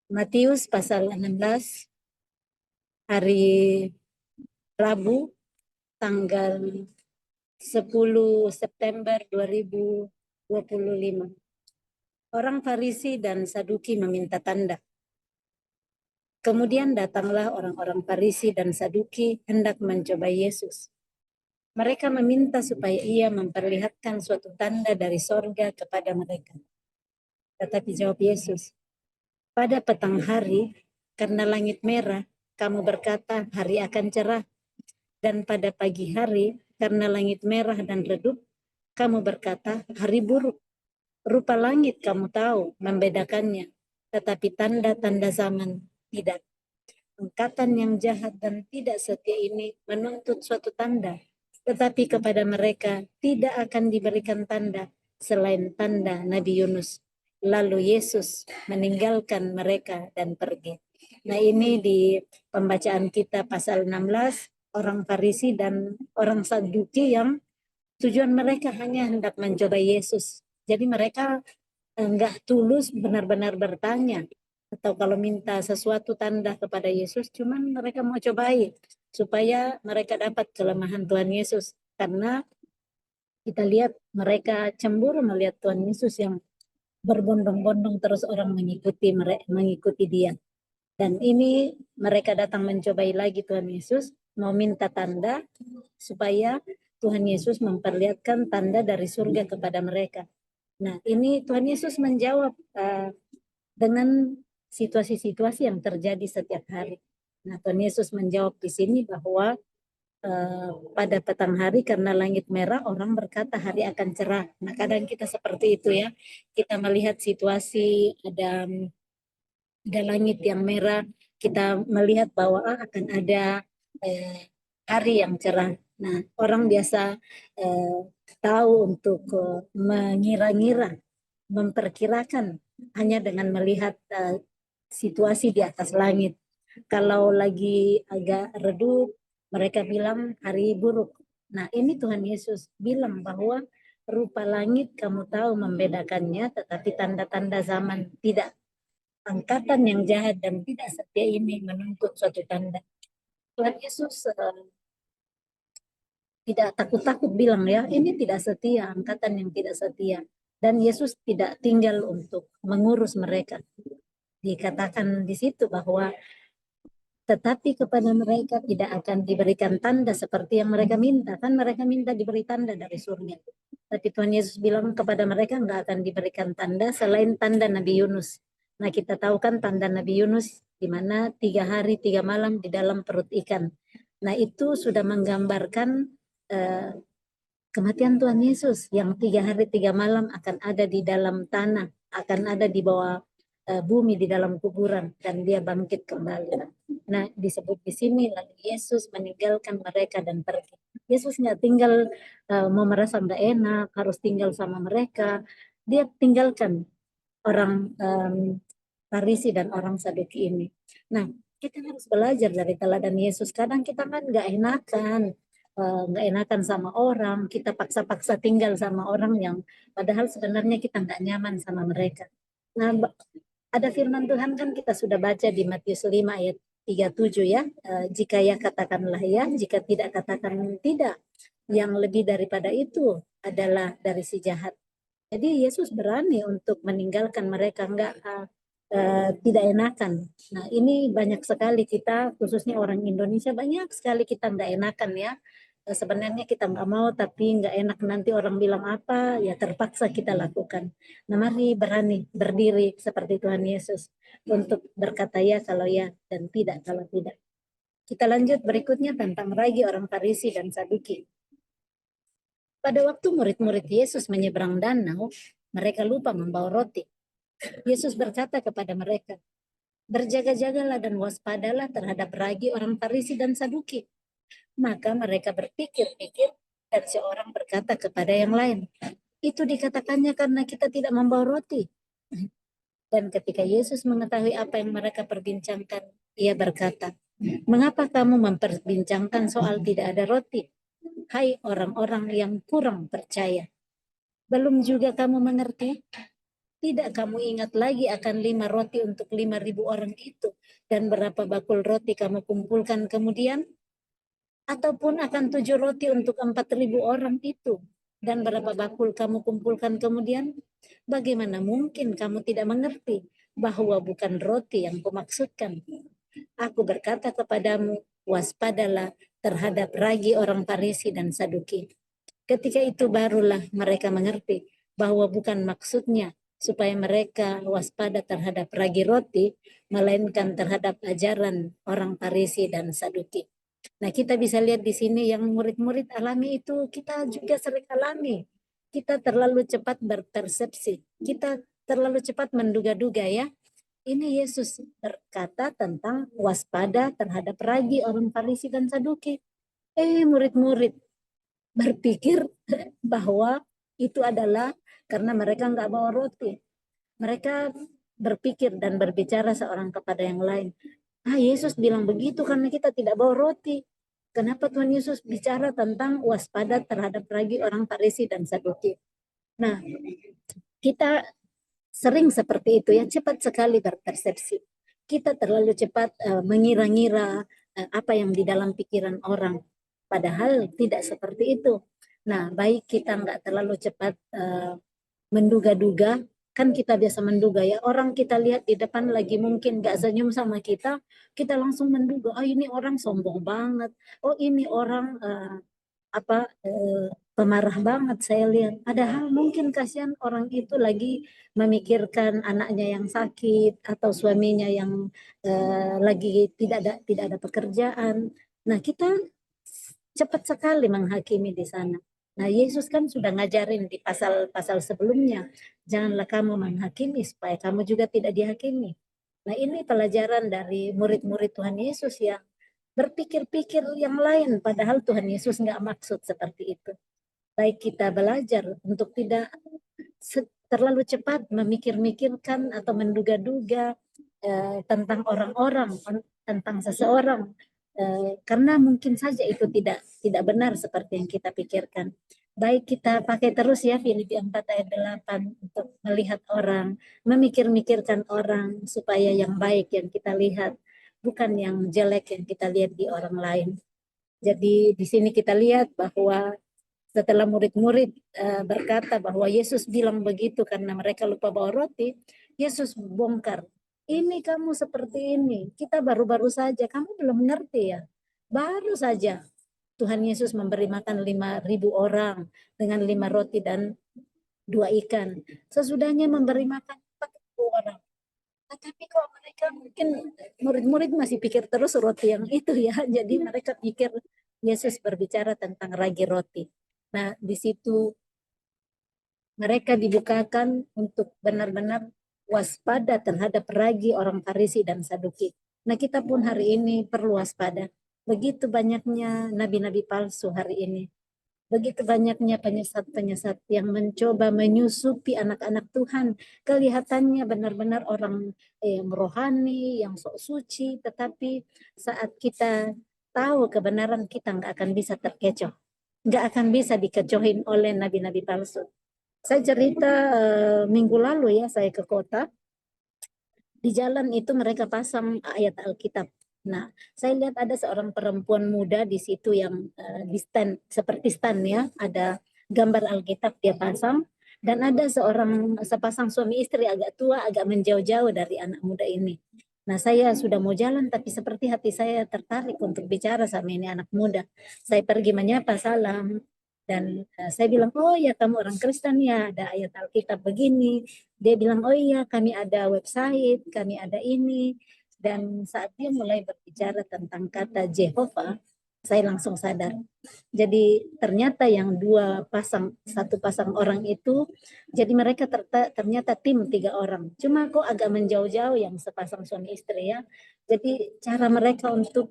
Matius pasal 16, hari Rabu, tanggal 10 September 2025. Orang Farisi dan Saduki meminta tanda. Kemudian datanglah orang-orang Farisi dan Saduki hendak mencoba Yesus. Mereka meminta supaya ia memperlihatkan suatu tanda dari sorga kepada mereka. Tetapi jawab Yesus, pada petang hari, karena langit merah, kamu berkata hari akan cerah. Dan pada pagi hari, karena langit merah dan redup, kamu berkata hari buruk. Rupa langit kamu tahu membedakannya, tetapi tanda-tanda zaman tidak. Angkatan yang jahat dan tidak setia ini menuntut suatu tanda, tetapi kepada mereka tidak akan diberikan tanda selain tanda Nabi Yunus. Lalu Yesus meninggalkan mereka dan pergi. Nah, ini di pembacaan kita pasal 16, orang Farisi dan orang Saduki yang tujuan mereka hanya hendak mencoba Yesus. Jadi mereka enggak tulus benar-benar bertanya atau kalau minta sesuatu tanda kepada Yesus, cuman mereka mau cobai supaya mereka dapat kelemahan Tuhan Yesus. Karena kita lihat mereka cemburu melihat Tuhan Yesus yang berbondong-bondong terus orang mengikuti dia. Dan ini mereka datang mencobai lagi Tuhan Yesus, mau minta tanda supaya Tuhan Yesus memperlihatkan tanda dari surga kepada mereka. Nah, ini Tuhan Yesus menjawab dengan situasi-situasi yang terjadi setiap hari. Nah, Tuhan Yesus menjawab di sini bahwa pada petang hari karena langit merah orang berkata hari akan cerah. Nah, kadang kita seperti itu ya. Kita melihat situasi ada langit yang merah, kita melihat bahwa akan ada hari yang cerah. Nah, orang biasa eh, tahu untuk mengira-ngira, memperkirakan hanya dengan melihat situasi di atas langit. Kalau lagi agak redup, mereka bilang hari buruk. Nah, ini Tuhan Yesus bilang bahwa rupa langit kamu tahu membedakannya, tetapi tanda-tanda zaman tidak. Angkatan yang jahat dan tidak setia ini menuntut suatu tanda. Tuhan Yesus tidak takut-takut bilang ya, ini tidak setia, angkatan yang tidak setia. Dan Yesus tidak tinggal untuk mengurus mereka. Dikatakan di situ bahwa tetapi kepada mereka tidak akan diberikan tanda seperti yang mereka minta. Kan mereka minta diberi tanda dari surga. Tapi Tuhan Yesus bilang kepada mereka nggak akan diberikan tanda selain tanda Nabi Yunus. Nah, kita tahu kan tanda Nabi Yunus di mana 3 hari 3 malam di dalam perut ikan. Nah, itu sudah menggambarkan eh, kematian Tuhan Yesus yang 3 hari 3 malam akan ada di dalam tanah, akan ada di bawah bumi di dalam kuburan dan dia bangkit kembali. Nah, disebut di sini lalu Yesus meninggalkan mereka dan pergi. Yesus nggak tinggal mau merasa nggak enak, harus tinggal sama mereka. Dia tinggalkan orang Farisi dan orang Saduki ini. Nah, kita harus belajar dari teladan Yesus. Kadang kita kan nggak enakan, nggak enakan sama orang, kita paksa-paksa tinggal sama orang yang padahal sebenarnya kita nggak nyaman sama mereka. Nah, ada firman Tuhan kan kita sudah baca di Matius 5 ayat 37 ya. Jika ya katakanlah ya, jika tidak katakan tidak. Yang lebih daripada itu adalah dari si jahat. Jadi Yesus berani untuk meninggalkan mereka, enggak tidak enakan. Nah, ini banyak sekali kita, khususnya orang Indonesia, banyak sekali kita enggak enakan ya. Sebenarnya kita enggak mau, tapi enggak enak nanti orang bilang apa, ya terpaksa kita lakukan. Nah, mari berani berdiri seperti Tuhan Yesus untuk berkata ya kalau ya dan tidak kalau tidak. Kita lanjut berikutnya tentang ragi orang Farisi dan Saduki. Pada waktu murid-murid Yesus menyeberang danau, mereka lupa membawa roti. Yesus berkata kepada mereka, berjaga-jagalah dan waspadalah terhadap ragi orang Farisi dan Saduki. Maka mereka berpikir-pikir dan seorang berkata kepada yang lain, itu dikatakannya karena kita tidak membawa roti. Dan ketika Yesus mengetahui apa yang mereka perbincangkan, ia berkata, mengapa kamu memperbincangkan soal tidak ada roti? Hai orang-orang yang kurang percaya. Belum juga kamu mengerti? Tidak kamu ingat lagi akan 5 roti untuk 5.000 orang itu, dan berapa bakul roti kamu kumpulkan kemudian? Ataupun akan 7 roti untuk 4.000 orang itu, dan berapa bakul kamu kumpulkan kemudian? Bagaimana mungkin kamu tidak mengerti bahwa bukan roti yang kumaksudkan? Aku berkata kepadamu, waspadalah terhadap ragi orang Farisi dan Saduki. Ketika itu barulah mereka mengerti bahwa bukan maksudnya supaya mereka waspada terhadap ragi roti, melainkan terhadap ajaran orang Farisi dan Saduki. Nah, kita bisa lihat di sini yang murid-murid alami itu kita juga sering alami. Kita terlalu cepat berpersepsi. Kita terlalu cepat menduga-duga ya. Ini Yesus berkata tentang waspada terhadap ragi orang Farisi dan Saduki. Murid-murid berpikir bahwa itu adalah karena mereka nggak bawa roti. Mereka berpikir dan berbicara seorang kepada yang lain. Yesus bilang begitu karena kita tidak bawa roti. Kenapa Tuhan Yesus bicara tentang waspada terhadap ragi orang Farisi dan Saduki? Nah, kita sering seperti itu ya, cepat sekali berpersepsi. Kita terlalu cepat mengira-ngira apa yang di dalam pikiran orang. Padahal tidak seperti itu. Nah, baik kita nggak terlalu cepat menduga-duga, kan kita biasa menduga ya, orang kita lihat di depan lagi mungkin gak senyum sama kita langsung menduga, ini orang sombong banget, ini orang pemarah banget saya lihat. Padahal mungkin kasihan orang itu lagi memikirkan anaknya yang sakit atau suaminya yang lagi tidak ada pekerjaan. Nah, kita cepat sekali menghakimi di sana. Nah, Yesus kan sudah ngajarin di pasal-pasal sebelumnya, janganlah kamu menghakimi supaya kamu juga tidak dihakimi. Nah, ini pelajaran dari murid-murid Tuhan Yesus yang berpikir-pikir yang lain, padahal Tuhan Yesus nggak maksud seperti itu. Baik kita belajar untuk tidak terlalu cepat memikir-mikirkan atau menduga-duga tentang orang-orang, tentang seseorang, karena mungkin saja itu tidak benar seperti yang kita pikirkan. Baik kita pakai terus ya Filipi 4 ayat 8 untuk melihat orang, memikir-mikirkan orang supaya yang baik yang kita lihat, bukan yang jelek yang kita lihat di orang lain. Jadi di sini kita lihat bahwa setelah murid-murid berkata bahwa Yesus bilang begitu karena mereka lupa bawa roti, Yesus bongkar. Ini kamu seperti ini, kita baru-baru saja, kamu belum ngerti ya. Baru saja Tuhan Yesus memberi makan 5.000 orang dengan 5 roti dan 2 ikan. Sesudahnya memberi makan 4.000 orang. Tapi kok mereka mungkin murid-murid masih pikir terus roti yang itu ya. Jadi mereka pikir Yesus berbicara tentang ragi roti. Nah, di situ mereka dibukakan untuk benar-benar waspada terhadap ragi orang Farisi dan Saduki. Nah, kita pun hari ini perlu waspada. Begitu banyaknya nabi-nabi palsu hari ini. Begitu banyaknya penyesat-penyesat yang mencoba menyusupi anak-anak Tuhan. Kelihatannya benar-benar orang yang rohani, yang sok suci. Tetapi saat kita tahu kebenaran, kita nggak akan bisa terkecoh. Nggak akan bisa dikecohin oleh nabi-nabi palsu. Saya cerita minggu lalu ya, saya ke kota. Di jalan itu mereka pasang ayat Alkitab. Nah, saya lihat ada seorang perempuan muda di situ yang di stand, seperti stand ya, ada gambar Alkitab dia pasang, dan ada sepasang suami istri agak tua, agak menjauh-jauh dari anak muda ini. Nah, saya sudah mau jalan, tapi seperti hati saya tertarik untuk bicara sama ini anak muda. Saya pergi menyapa, salam, dan saya bilang, oh ya kamu orang Kristen ya, ada ayat Alkitab begini. Dia bilang, oh iya kami ada website, kami ada ini. Dan saat dia mulai berbicara tentang kata Jehovah, saya langsung sadar. Jadi ternyata yang satu pasang orang itu, jadi mereka ternyata tim 3 orang. Cuma kok agak menjauh-jauh yang sepasang suami istri ya. Jadi cara mereka untuk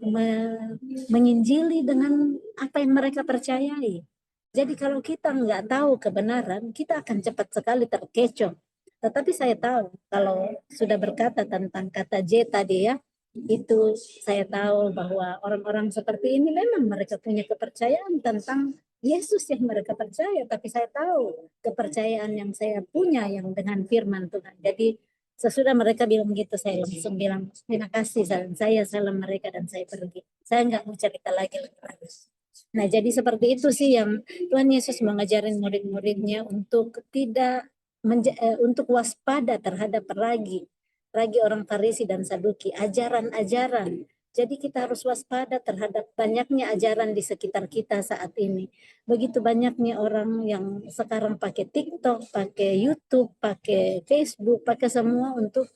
menginjili dengan apa yang mereka percayai. Jadi kalau kita nggak tahu kebenaran, kita akan cepat sekali terkecoh. Tetapi saya tahu kalau sudah berkata tentang kata J tadi ya, itu saya tahu bahwa orang-orang seperti ini memang mereka punya kepercayaan tentang Yesus yang mereka percaya, tapi saya tahu kepercayaan yang saya punya yang dengan firman Tuhan. Jadi sesudah mereka bilang gitu, saya langsung bilang terima kasih, saya salam mereka dan saya pergi. Saya nggak mau cerita lagi. Nah, jadi seperti itu sih yang Tuhan Yesus mengajarin murid-muridnya untuk tidak untuk waspada terhadap ragi orang Farisi dan Saduki, ajaran-ajaran. Jadi kita harus waspada terhadap banyaknya ajaran di sekitar kita saat ini. Begitu banyaknya orang yang sekarang pakai TikTok, pakai YouTube, pakai Facebook, pakai semua untuk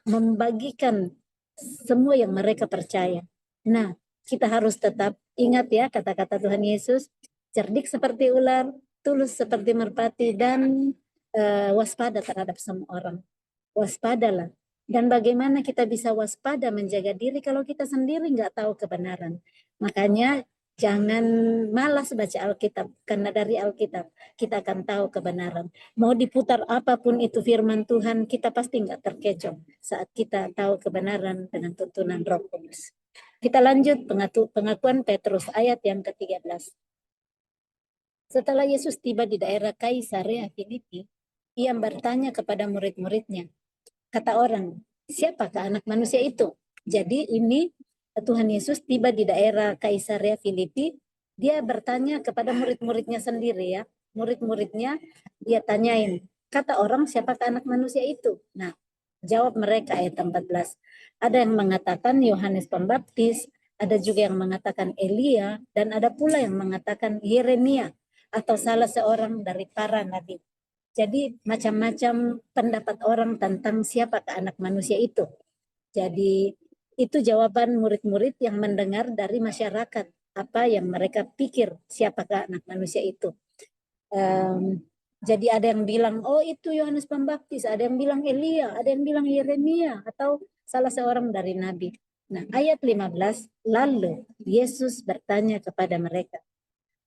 membagikan semua yang mereka percaya. Nah, kita harus tetap ingat ya kata-kata Tuhan Yesus, cerdik seperti ular, tulus seperti merpati, dan waspada terhadap semua orang. Waspadalah. Dan bagaimana kita bisa waspada menjaga diri kalau kita sendiri nggak tahu kebenaran. Makanya jangan malas baca Alkitab, karena dari Alkitab kita akan tahu kebenaran. Mau diputar apapun itu firman Tuhan, kita pasti nggak terkecoh saat kita tahu kebenaran dengan tuntunan Roh Kudus. Kita lanjut pengakuan Petrus ayat yang ke-13. Setelah Yesus tiba di daerah Kaisarea Filipi, ia bertanya kepada murid-muridnya, kata orang, siapakah anak manusia itu? Jadi ini Tuhan Yesus tiba di daerah Kaisarea Filipi, dia bertanya kepada murid-muridnya sendiri ya. Murid-muridnya dia tanyain, kata orang siapakah anak manusia itu? Nah, jawab mereka ayat 14. Ada yang mengatakan Yohanes Pembaptis, ada juga yang mengatakan Elia, dan ada pula yang mengatakan Yeremia atau salah seorang dari para nabi. Jadi macam-macam pendapat orang tentang siapakah anak manusia itu. Jadi itu jawaban murid-murid yang mendengar dari masyarakat apa yang mereka pikir siapakah anak manusia itu. Jadi ada yang bilang, oh itu Yohanes Pembaptis, ada yang bilang Elia, ada yang bilang Yeremia, atau salah seorang dari nabi. Nah, ayat 15, lalu Yesus bertanya kepada mereka,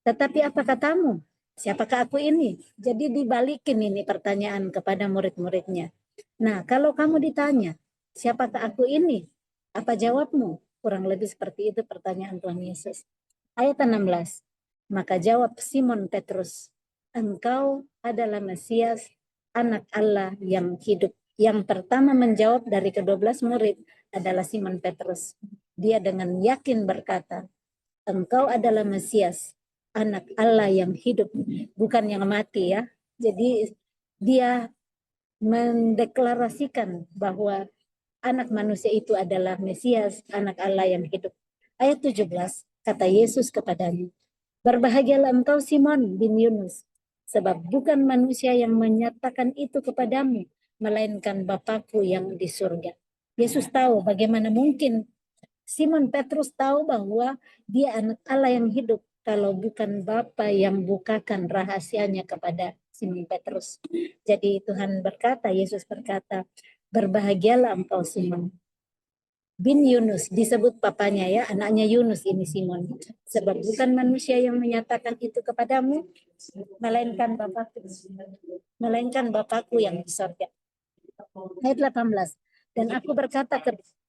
tetapi apa katamu? Siapakah aku ini? Jadi dibalikin ini pertanyaan kepada murid-muridnya. Nah, kalau kamu ditanya, siapakah aku ini? Apa jawabmu? Kurang lebih seperti itu pertanyaan Tuhan Yesus. Ayat 16. Maka jawab Simon Petrus, engkau adalah Mesias, anak Allah yang hidup. Yang pertama menjawab dari ke-12 murid adalah Simon Petrus. Dia dengan yakin berkata, engkau adalah Mesias, anak Allah yang hidup, bukan yang mati ya. Jadi dia mendeklarasikan bahwa anak manusia itu adalah Mesias, anak Allah yang hidup. Ayat 17, kata Yesus kepadanya, berbahagialah engkau Simon bin Yunus, sebab bukan manusia yang menyatakan itu kepadamu, melainkan Bapakku yang di surga. Yesus tahu bagaimana mungkin Simon Petrus tahu bahwa dia anak Allah yang hidup kalau bukan Bapa yang bukakan rahasianya kepada Simon Petrus. Jadi Tuhan berkata, Yesus berkata, berbahagialah engkau Simon bin Yunus, disebut papanya ya, anaknya Yunus ini Simon. Sebab bukan manusia yang menyatakan itu kepadamu, melainkan Bapakku yang di sorga. Ayat 18. Dan aku berkata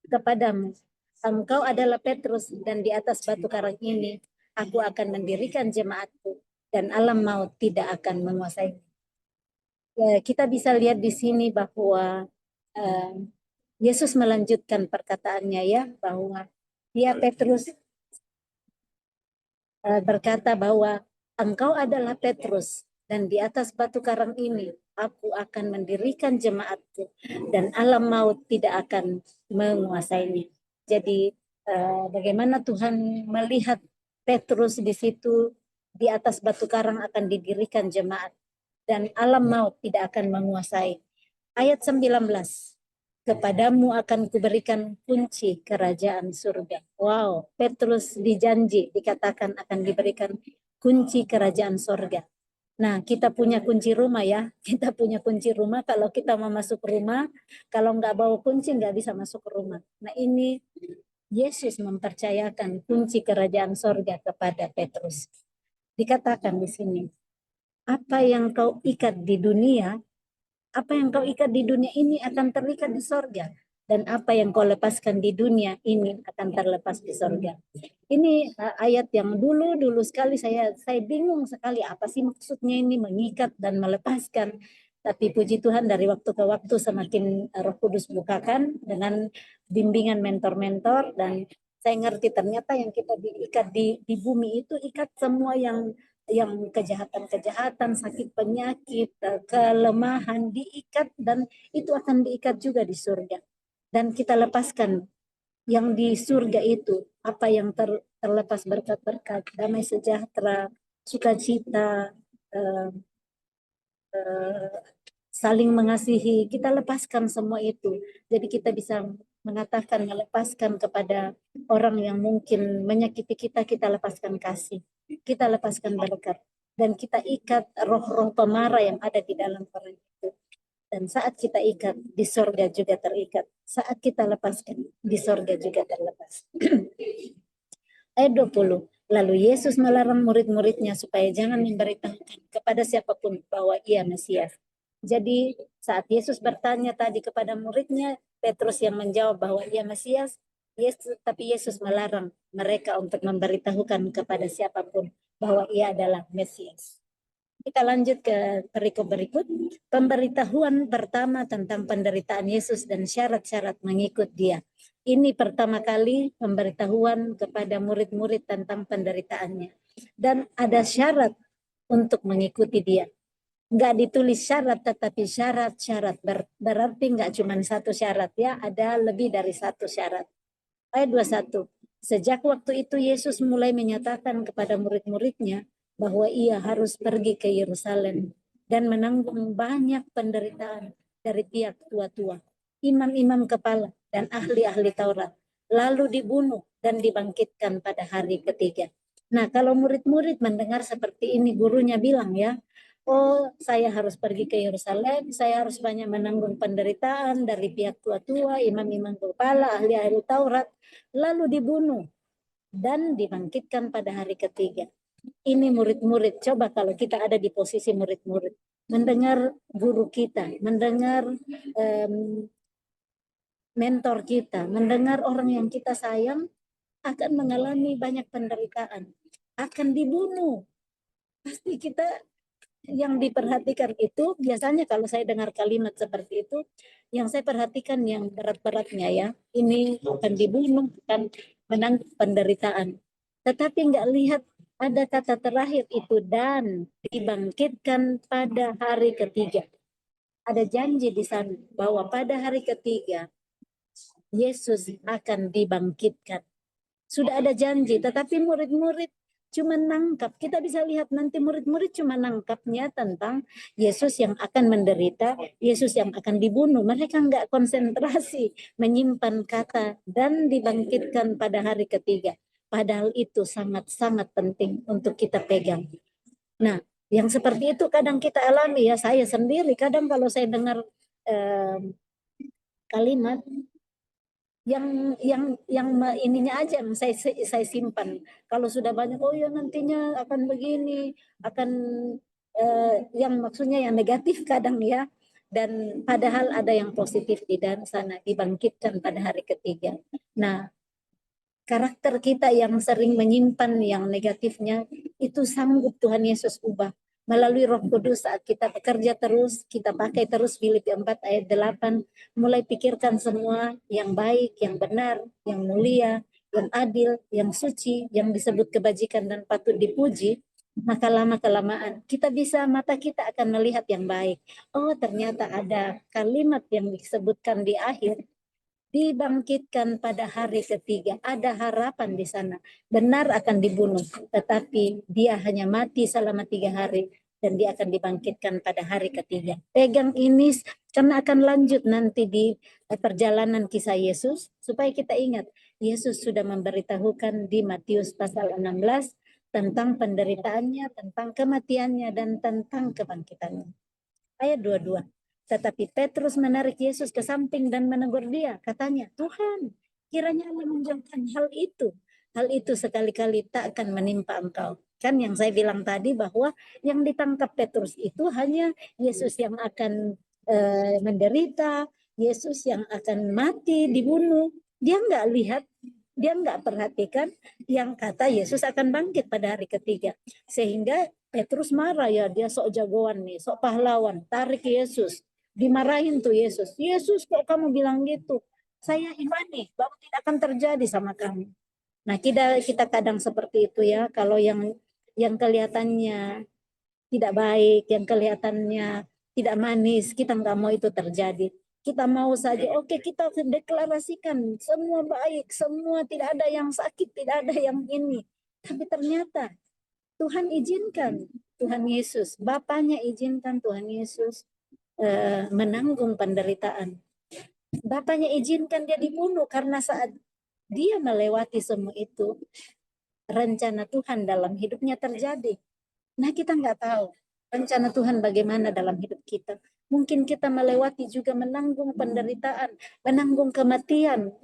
kepadamu, engkau adalah Petrus, dan di atas batu karang ini aku akan mendirikan jemaatku, dan alam maut tidak akan menguasai. Ya, kita bisa lihat di sini bahwa Yesus melanjutkan perkataannya ya, bahwa dia Petrus berkata bahwa engkau adalah Petrus, dan di atas batu karang ini aku akan mendirikan jemaatku, dan alam maut tidak akan menguasainya. Jadi bagaimana Tuhan melihat Petrus di situ, di atas batu karang akan didirikan jemaat, dan alam maut tidak akan menguasai. Ayat 19, kepadamu akan kuberikan kunci kerajaan surga. Wow, Petrus dijanji, dikatakan akan diberikan kunci kerajaan surga. Nah, kita punya kunci rumah ya. Kita punya kunci rumah, kalau kita mau masuk rumah, kalau nggak bawa kunci nggak bisa masuk ke rumah. Nah, ini Yesus mempercayakan kunci kerajaan surga kepada Petrus. Dikatakan di sini, apa yang kau ikat di dunia, apa yang kau ikat di dunia ini akan terikat di sorga. dan apa yang kau lepaskan di dunia ini akan terlepas di sorga. Ini ayat yang dulu sekali saya bingung sekali apa sih maksudnya ini mengikat dan melepaskan. Tapi puji Tuhan dari waktu ke waktu semakin Roh Kudus bukakan dengan bimbingan mentor-mentor, dan saya ngerti ternyata yang kita diikat di bumi itu ikat semua yang kejahatan-kejahatan, sakit penyakit, kelemahan diikat, dan itu akan diikat juga di surga. Dan kita lepaskan yang di surga itu, apa yang terlepas berkat-berkat, damai sejahtera, sukacita, eh, eh, saling mengasihi, kita lepaskan semua itu. Jadi kita bisa mengatakan, melepaskan kepada orang yang mungkin menyakiti kita, kita lepaskan kasih, kita lepaskan berkat, dan kita ikat roh-roh pemarah yang ada di dalam orang itu. Dan saat kita ikat, di sorga juga terikat. Saat kita lepaskan, di sorga juga terlepas. Ayat 20. Lalu Yesus melarang murid-muridnya supaya jangan memberitahukan kepada siapapun bahwa ia Mesias. Jadi saat Yesus bertanya tadi kepada muridnya, Petrus yang menjawab bahwa ia Mesias, tapi Yesus melarang mereka untuk memberitahukan kepada siapapun bahwa ia adalah Mesias. Kita lanjut ke perikop berikut. Pemberitahuan pertama tentang penderitaan Yesus dan syarat-syarat mengikut dia. Ini pertama kali pemberitahuan kepada murid-murid tentang penderitaannya. Dan ada syarat untuk mengikuti dia. Nggak ditulis syarat, tetapi syarat-syarat. Berarti nggak cuma satu syarat ya, ada lebih dari satu syarat. Ayat 21. Sejak waktu itu Yesus mulai menyatakan kepada murid-muridnya bahwa ia harus pergi ke Yerusalem dan menanggung banyak penderitaan dari pihak tua-tua, imam-imam kepala, dan ahli-ahli Taurat, lalu dibunuh dan dibangkitkan pada hari ketiga. Nah, kalau murid-murid mendengar seperti ini, gurunya bilang ya, oh saya harus pergi ke Yerusalem, saya harus banyak menanggung penderitaan dari pihak tua-tua, imam-imam kepala, ahli-ahli Taurat, lalu dibunuh dan dibangkitkan pada hari ketiga. Ini murid-murid, coba kalau kita ada di posisi murid-murid, mendengar guru kita, mendengar mentor kita, mendengar orang yang kita sayang akan mengalami banyak penderitaan, akan dibunuh. Pasti kita yang diperhatikan itu, biasanya kalau saya dengar kalimat seperti itu, yang saya perhatikan yang berat-beratnya ya, ini akan dibunuh, akan menanggung penderitaan. Tetapi nggak lihat ada kata terakhir itu, dan dibangkitkan pada hari ketiga. Ada janji di sana bahwa pada hari ketiga Yesus akan dibangkitkan. Sudah ada janji, tetapi murid-murid cuma nangkap. Kita bisa lihat nanti murid-murid cuma nangkapnya tentang Yesus yang akan menderita, Yesus yang akan dibunuh. Mereka nggak konsentrasi menyimpan kata dan dibangkitkan pada hari ketiga. Padahal itu sangat-sangat penting untuk kita pegang. Nah, yang seperti itu kadang kita alami ya. Saya sendiri kadang kalau saya dengar kalimat yang ininya aja yang saya simpan. Kalau sudah banyak, oh ya nantinya akan begini, akan yang maksudnya yang negatif kadang ya. Dan padahal ada yang positif di dalam sana, dibangkitkan pada hari ketiga. Nah, karakter kita yang sering menyimpan yang negatifnya itu sanggup Tuhan Yesus ubah melalui Roh Kudus saat kita bekerja terus, kita pakai terus Filipi 4 ayat 8, mulai pikirkan semua yang baik, yang benar, yang mulia, yang adil, yang suci, yang disebut kebajikan dan patut dipuji, maka lama-kelamaan kita bisa, mata kita akan melihat yang baik. Oh ternyata ada kalimat yang disebutkan di akhir, dibangkitkan pada hari ketiga. Ada harapan di sana. Benar akan dibunuh, tetapi dia hanya mati selama 3 hari dan dia akan dibangkitkan pada hari ketiga. Pegang ini karena akan lanjut nanti di perjalanan kisah Yesus, supaya kita ingat Yesus sudah memberitahukan di Matius pasal 16 tentang penderitaannya, tentang kematiannya, dan tentang kebangkitannya. Ayat 22. Tetapi Petrus menarik Yesus ke samping dan menegur dia. Katanya, Tuhan, kiranya Allah menjauhkan hal itu. Hal itu sekali-kali tak akan menimpa engkau. Kan yang saya bilang tadi bahwa yang ditangkap Petrus itu hanya Yesus yang akan menderita, Yesus yang akan mati, dibunuh. Dia nggak lihat, dia nggak perhatikan yang kata Yesus akan bangkit pada hari ketiga. Sehingga Petrus marah, ya dia sok jagoan nih, sok pahlawan, tarik Yesus. Dimarahin tuh Yesus. Yesus, kok kamu bilang gitu? Saya imani bahwa tidak akan terjadi sama kamu. Nah, kita kadang seperti itu ya, kalau yang kelihatannya tidak baik, yang kelihatannya tidak manis, kita nggak mau itu terjadi. Kita mau saja, oke, kita deklarasikan semua baik, semua tidak ada yang sakit, tidak ada yang ini. Tapi ternyata Tuhan izinkan, Tuhan Yesus, Bapaknya izinkan Tuhan Yesus menanggung penderitaan. Bapaknya izinkan dia dibunuh karena saat dia melewati semua itu, rencana Tuhan dalam hidupnya terjadi. Nah, kita nggak tahu rencana Tuhan bagaimana dalam hidup kita. Mungkin kita melewati juga menanggung penderitaan, menanggung kematian.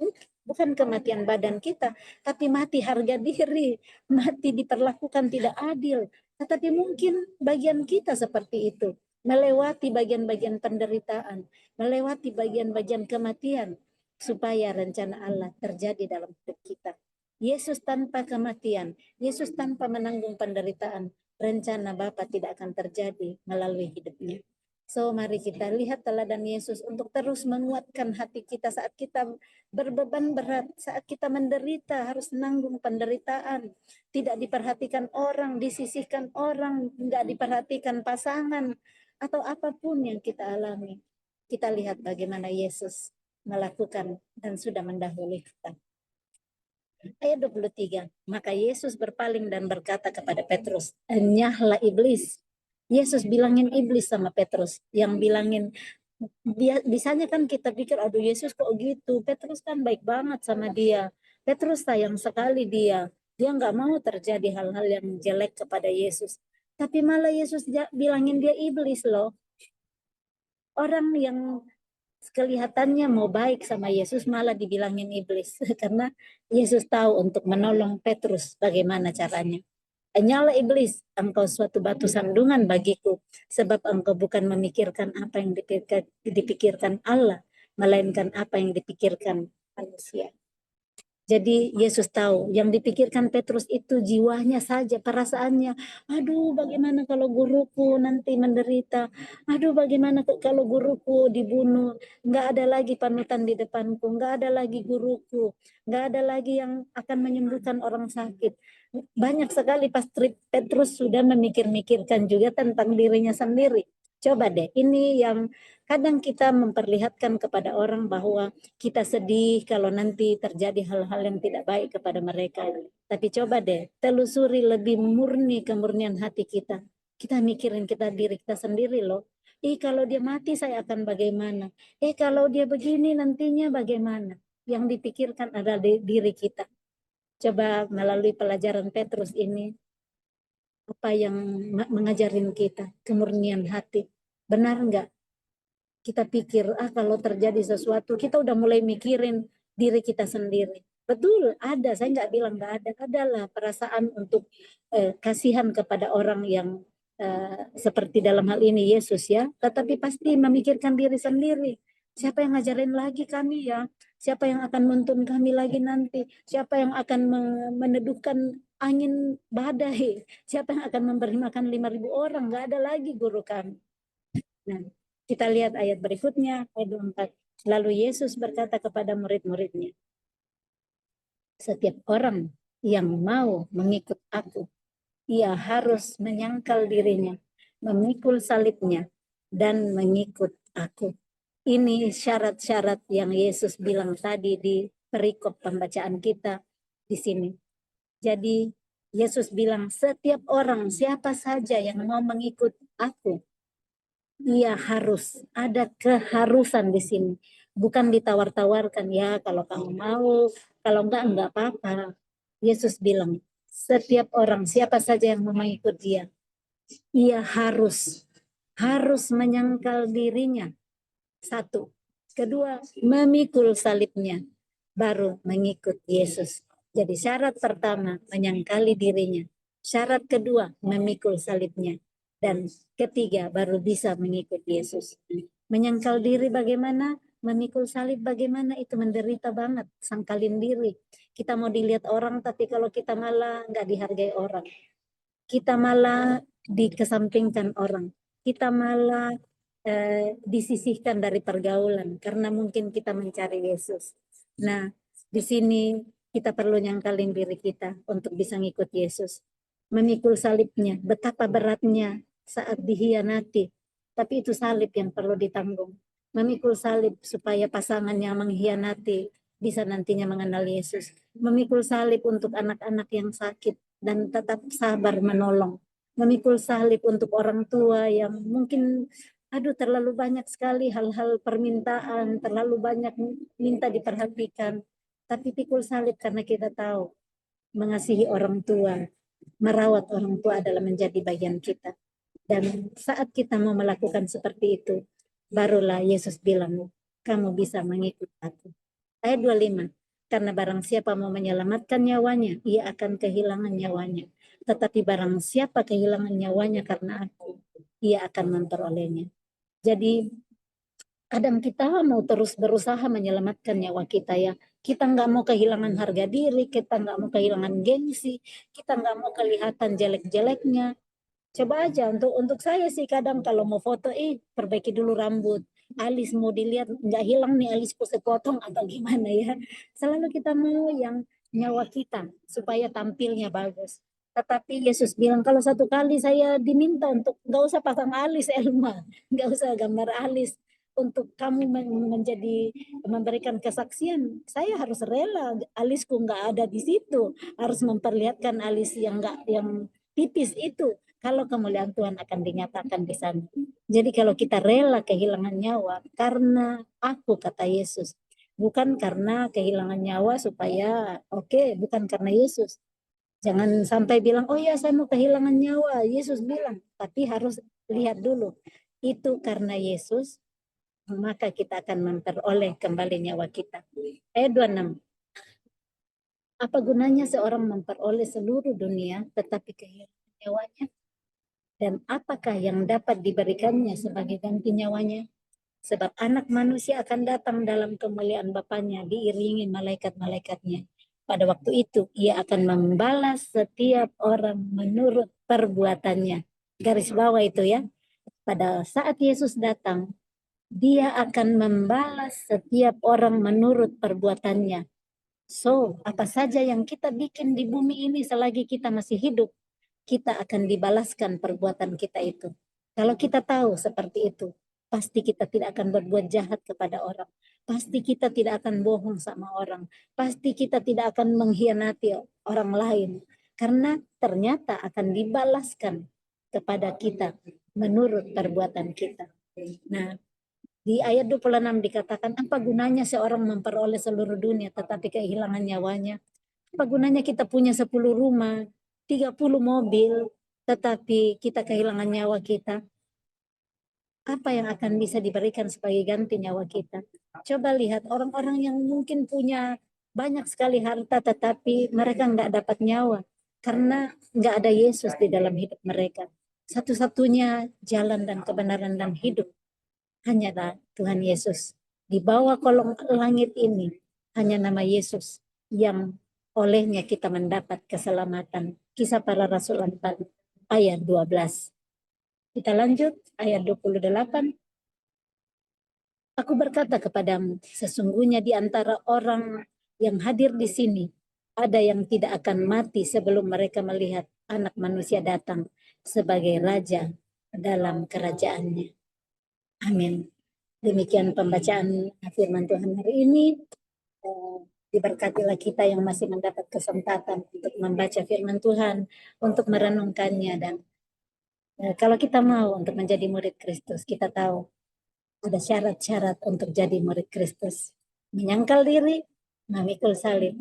Bukan kematian badan kita, tapi mati harga diri, mati diperlakukan tidak adil. Tetapi mungkin bagian kita seperti itu, melewati bagian-bagian penderitaan, melewati bagian-bagian kematian, supaya rencana Allah terjadi dalam hidup kita. Yesus tanpa kematian, Yesus tanpa menanggung penderitaan, rencana Bapa tidak akan terjadi melalui hidupnya. So mari kita lihat teladan Yesus untuk terus menguatkan hati kita saat kita berbeban berat, saat kita menderita, harus menanggung penderitaan, tidak diperhatikan orang, disisihkan orang, nggak diperhatikan pasangan, atau apapun yang kita alami. Kita lihat bagaimana Yesus melakukan dan sudah mendahului kita. Ayat 23, maka Yesus berpaling dan berkata kepada Petrus, enyahlah iblis. Yesus bilangin iblis sama Petrus, yang bilangin, dia bisanya kan kita pikir, aduh Yesus kok gitu, Petrus kan baik banget sama dia, Petrus sayang sekali dia nggak mau terjadi hal-hal yang jelek kepada Yesus, tapi malah Yesus bilangin dia iblis loh. Orang yang kelihatannya mau baik sama Yesus malah dibilangin iblis karena Yesus tahu untuk menolong Petrus bagaimana caranya. Nyala iblis, engkau suatu batu sandungan bagiku, sebab engkau bukan memikirkan apa yang dipikirkan Allah, melainkan apa yang dipikirkan manusia. Jadi Yesus tahu yang dipikirkan Petrus itu jiwanya saja, perasaannya. Aduh, bagaimana kalau guruku nanti menderita? Aduh, bagaimana kalau guruku dibunuh? Nggak ada lagi panutan di depanku, nggak ada lagi guruku, nggak ada lagi yang akan menyembuhkan orang sakit. Banyak sekali pasti Petrus sudah memikir-mikirkan juga tentang dirinya sendiri. Coba deh, ini yang kadang kita memperlihatkan kepada orang bahwa kita sedih kalau nanti terjadi hal-hal yang tidak baik kepada mereka. Tapi coba deh, telusuri lebih murni kemurnian hati kita. Kita mikirin kita diri kita sendiri loh. Kalau dia mati saya akan bagaimana? Kalau dia begini nantinya bagaimana? Yang dipikirkan adalah diri kita. Coba melalui pelajaran Petrus ini, apa yang mengajarin kita? Kemurnian hati. Benar nggak? Kita pikir, kalau terjadi sesuatu, kita udah mulai mikirin diri kita sendiri. Betul, ada. Saya nggak bilang nggak ada. Adalah perasaan untuk kasihan kepada orang yang seperti dalam hal ini Yesus ya. Tetapi pasti memikirkan diri sendiri. Siapa yang ngajarin lagi kami ya? Siapa yang akan menuntun kami lagi nanti? Siapa yang akan meneduhkan angin badai? Siapa yang akan memberi makan 5.000 orang? Nggak ada lagi guru kami. Nah, kita lihat ayat berikutnya, ayat 24. Lalu Yesus berkata kepada murid-muridnya, setiap orang yang mau mengikut aku, ia harus menyangkal dirinya, memikul salibnya, dan mengikut aku. Ini syarat-syarat yang Yesus bilang tadi di perikop pembacaan kita di sini. Jadi Yesus bilang setiap orang, siapa saja yang mau mengikut aku, ia harus, ada keharusan di sini. Bukan ditawar-tawarkan, ya kalau kamu mau, kalau enggak apa-apa. Yesus bilang, setiap orang, siapa saja yang mau mengikut dia, ia harus menyangkal dirinya. Satu. Kedua, memikul salibnya, baru mengikut Yesus. Jadi syarat pertama, menyangkali dirinya. Syarat kedua, memikul salibnya. Dan ketiga, baru bisa mengikut Yesus. Menyangkal diri bagaimana? Memikul salib bagaimana itu menderita banget, sangkalin diri. Kita mau dilihat orang, tapi kalau kita malah nggak dihargai orang. Kita malah dikesampingkan orang. Kita malah disisihkan dari pergaulan karena mungkin kita mencari Yesus. Nah, di sini kita perlu nyangkalin diri kita untuk bisa ngikut Yesus. Memikul salibnya, betapa beratnya saat dihianati. Tapi itu salib yang perlu ditanggung. Memikul salib supaya pasangan yang mengkhianati bisa nantinya mengenal Yesus. Memikul salib untuk anak-anak yang sakit dan tetap sabar menolong. Memikul salib untuk orang tua yang mungkin terlalu banyak sekali hal-hal permintaan, terlalu banyak minta diperhatikan. Tapi pikul salib karena kita tahu mengasihi orang tua, merawat orang tua adalah menjadi bagian kita. Dan saat kita mau melakukan seperti itu, barulah Yesus bilang, kamu bisa mengikut aku. Ayat 25, karena barang siapa mau menyelamatkan nyawanya, ia akan kehilangan nyawanya. Tetapi barang siapa kehilangan nyawanya karena aku, ia akan memperolehnya. Jadi kadang kita mau terus berusaha menyelamatkan nyawa kita ya. Kita nggak mau kehilangan harga diri, kita nggak mau kehilangan gengsi, kita nggak mau kelihatan jelek-jeleknya. Coba aja untuk saya sih kadang kalau mau foto, perbaiki dulu rambut. Alis mau dilihat nggak hilang nih alisku sepotong atau gimana ya. Selalu kita mau yang nyawa kita supaya tampilnya bagus. Tetapi Yesus bilang kalau satu kali saya diminta untuk nggak usah pasang alis Elma, nggak usah gambar alis untuk kamu menjadi memberikan kesaksian, saya harus rela alisku nggak ada di situ, harus memperlihatkan alis yang nggak yang tipis itu kalau kemuliaan Tuhan akan dinyatakan di sana. Jadi kalau kita rela kehilangan nyawa karena aku kata Yesus, bukan karena kehilangan nyawa supaya bukan karena Yesus. Jangan sampai bilang, oh ya saya mau kehilangan nyawa. Yesus bilang, tapi harus lihat dulu. Itu karena Yesus, maka kita akan memperoleh kembali nyawa kita. Ayat 26. Apa gunanya seorang memperoleh seluruh dunia tetapi kehilangan nyawanya? Dan apakah yang dapat diberikannya sebagai ganti nyawanya? Sebab anak manusia akan datang dalam kemuliaan Bapaknya diiringi malaikat-malaikatnya. Pada waktu itu ia akan membalas setiap orang menurut perbuatannya. Garis bawah itu ya. Pada saat Yesus datang, dia akan membalas setiap orang menurut perbuatannya. So, apa saja yang kita bikin di bumi ini selagi kita masih hidup, kita akan dibalaskan perbuatan kita itu. Kalau kita tahu seperti itu, pasti kita tidak akan berbuat jahat kepada orang. Pasti kita tidak akan bohong sama orang. Pasti kita tidak akan mengkhianati orang lain. Karena ternyata akan dibalaskan kepada kita menurut perbuatan kita. Nah, di ayat 26 dikatakan, apa gunanya seorang memperoleh seluruh dunia tetapi kehilangan nyawanya? Apa gunanya kita punya 10 rumah, 30 mobil, tetapi kita kehilangan nyawa kita? Apa yang akan bisa diberikan sebagai ganti nyawa kita? Coba lihat orang-orang yang mungkin punya banyak sekali harta, tetapi mereka nggak dapat nyawa. Karena nggak ada Yesus di dalam hidup mereka. Satu-satunya jalan dan kebenaran dan hidup hanyalah Tuhan Yesus. Di bawah kolong langit ini, hanya nama Yesus yang olehnya kita mendapat keselamatan. Kisah para Rasul 4 ayat 12. Kita lanjut ayat 28. Aku berkata kepadamu, sesungguhnya di antara orang yang hadir di sini, ada yang tidak akan mati sebelum mereka melihat anak manusia datang sebagai raja dalam kerajaannya. Amin. Demikian pembacaan firman Tuhan hari ini. Diberkatilah kita yang masih mendapat kesempatan untuk membaca firman Tuhan, untuk merenungkannya. Dan kalau kita mau untuk menjadi murid Kristus, kita tahu ada syarat-syarat untuk jadi murid Kristus. Menyangkal diri, memikul salib,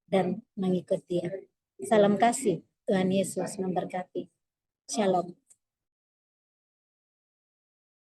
dan mengikut Dia. Salam kasih, Tuhan Yesus memberkati. Shalom.